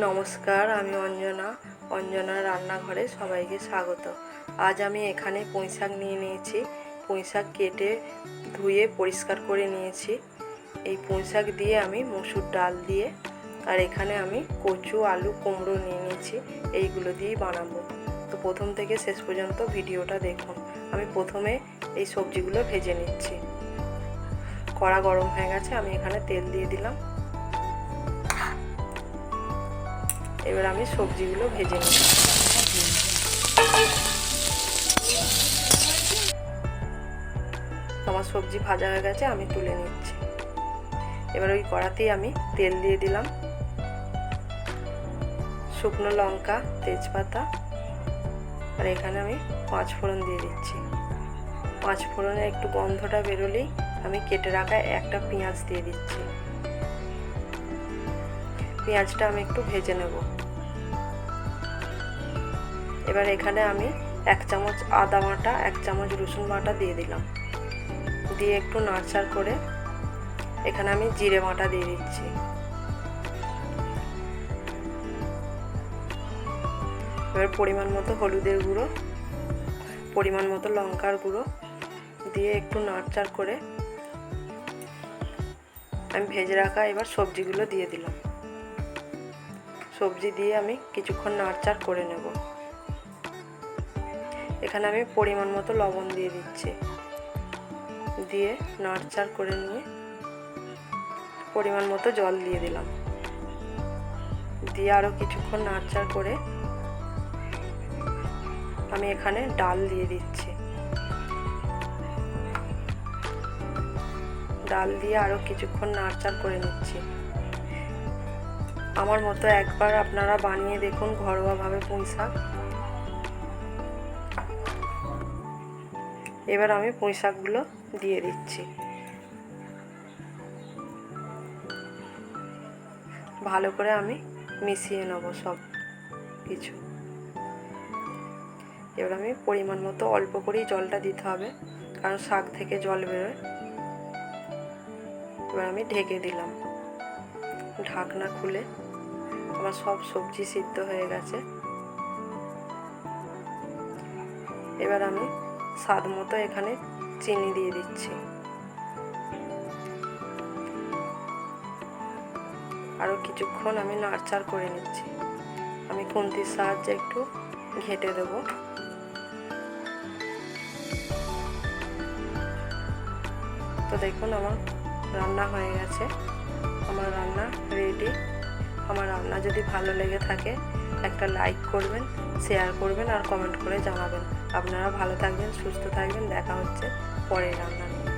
নমস্কার, আমি অঞ্জনা রান্নাঘরে সবাইকে স্বাগত। আজ আমি এখানে পুঁইশাক নিয়ে নিয়েছি। পুঁইশাক কেটে ধুয়ে পরিষ্কার করে নিয়েছি। এই পুঁইশাক দিয়ে আমি মসুর ডাল দিয়ে আর এখানে আমি কচু, আলু, কুমড়ো নিয়ে নিয়েছি। এইগুলো দিয়েই বানাবো। তো প্রথম থেকে শেষ পর্যন্ত ভিডিওটা দেখুন। আমি প্রথমে এই সবজিগুলো ভেজে নিচ্ছি। কড়া গরম হয়ে গেছে, আমি এখানে তেল দিয়ে দিলাম। এবার আমি সবজিগুলো ভেজে নিই। আমার সবজি ভাজা হয়ে গেছে, আমি তুলে নিচ্ছি। এবার ওই কড়াতেই আমি তেল দিয়ে দিলাম, শুকনো লঙ্কা, তেজপাতা, আর এখানে আমি 5 ফোড়ন দিয়ে দিচ্ছি। 5 ফোড়নে একটু গন্ধটা বেরোলেই আমি কেটে রাখা একটা পেঁয়াজ দিয়ে দিচ্ছি। পেঁয়াজটা আমি একটু ভেজে নেব। এবার এখানে আমি 1 চামচ আদা বাটা, 1 চামচ রসুন বাটা দিয়ে দিলাম। দিয়ে একটু নাড়চাড় করে এখানে আমি জিরে বাটা দিয়ে দিচ্ছি। এবার পরিমাণ মতো হলুদের গুঁড়ো, পরিমাণ মতো লঙ্কার গুঁড়ো দিয়ে একটু নাড়চাড় করে আমি ভেজে রাখা এবার সবজিগুলো দিয়ে দিলাম। সবজি দিয়ে আমি কিছুক্ষণ নাড়চাড় করে নেব। এখানে আমি পরিমাণ মতো লবণ দিয়ে দিচ্ছি। দিয়ে নাড়চাড় করে নিয়ে পরিমাণ মতো জল দিয়ে দিলাম। দিয়ে আরও কিছুক্ষণ নাড়চাড় করে আমি এখানে ডাল দিয়ে দিচ্ছি। ডাল দিয়ে আরও কিছুক্ষণ নাড়চাড় করে নিচ্ছি। আমার মতো একবার আপনারা বানিয়ে দেখুন ঘরোয়াভাবে পুঁইশাক। এবার আমি পুঁইশাকগুলো দিয়ে দিচ্ছি। ভালো করে আমি মিশিয়ে নেব সব কিছু। এবার আমি পরিমাণ মতো অল্প করেই জলটা দিতে হবে, কারণ শাক থেকে জল বেরোয়। এবার আমি ঢেকে দিলাম। ঢাকনা খুলে আমার সব সবজি সিদ্ধ হয়ে গেছে। এবার আমি স্বাদ মতো এখানে চিনি দিয়ে দিচ্ছি। আরও কিছুক্ষণ আমি নাড়চাড় করে নিচ্ছি। আমি খুন্তির সাহায্যে একটু ঘেঁটে দেব। তো দেখুন আমার রান্না হয়ে গেছে। আমার রান্না রেডি। আমার রান্না যদি ভালো লেগে থাকে একটা লাইক করবেন, শেয়ার করবেন আর কমেন্ট করে জানাবেন। আপনারা ভালো থাকবেন, সুস্থ থাকবেন। দেখা হচ্ছে পরের রান্না নিয়ে।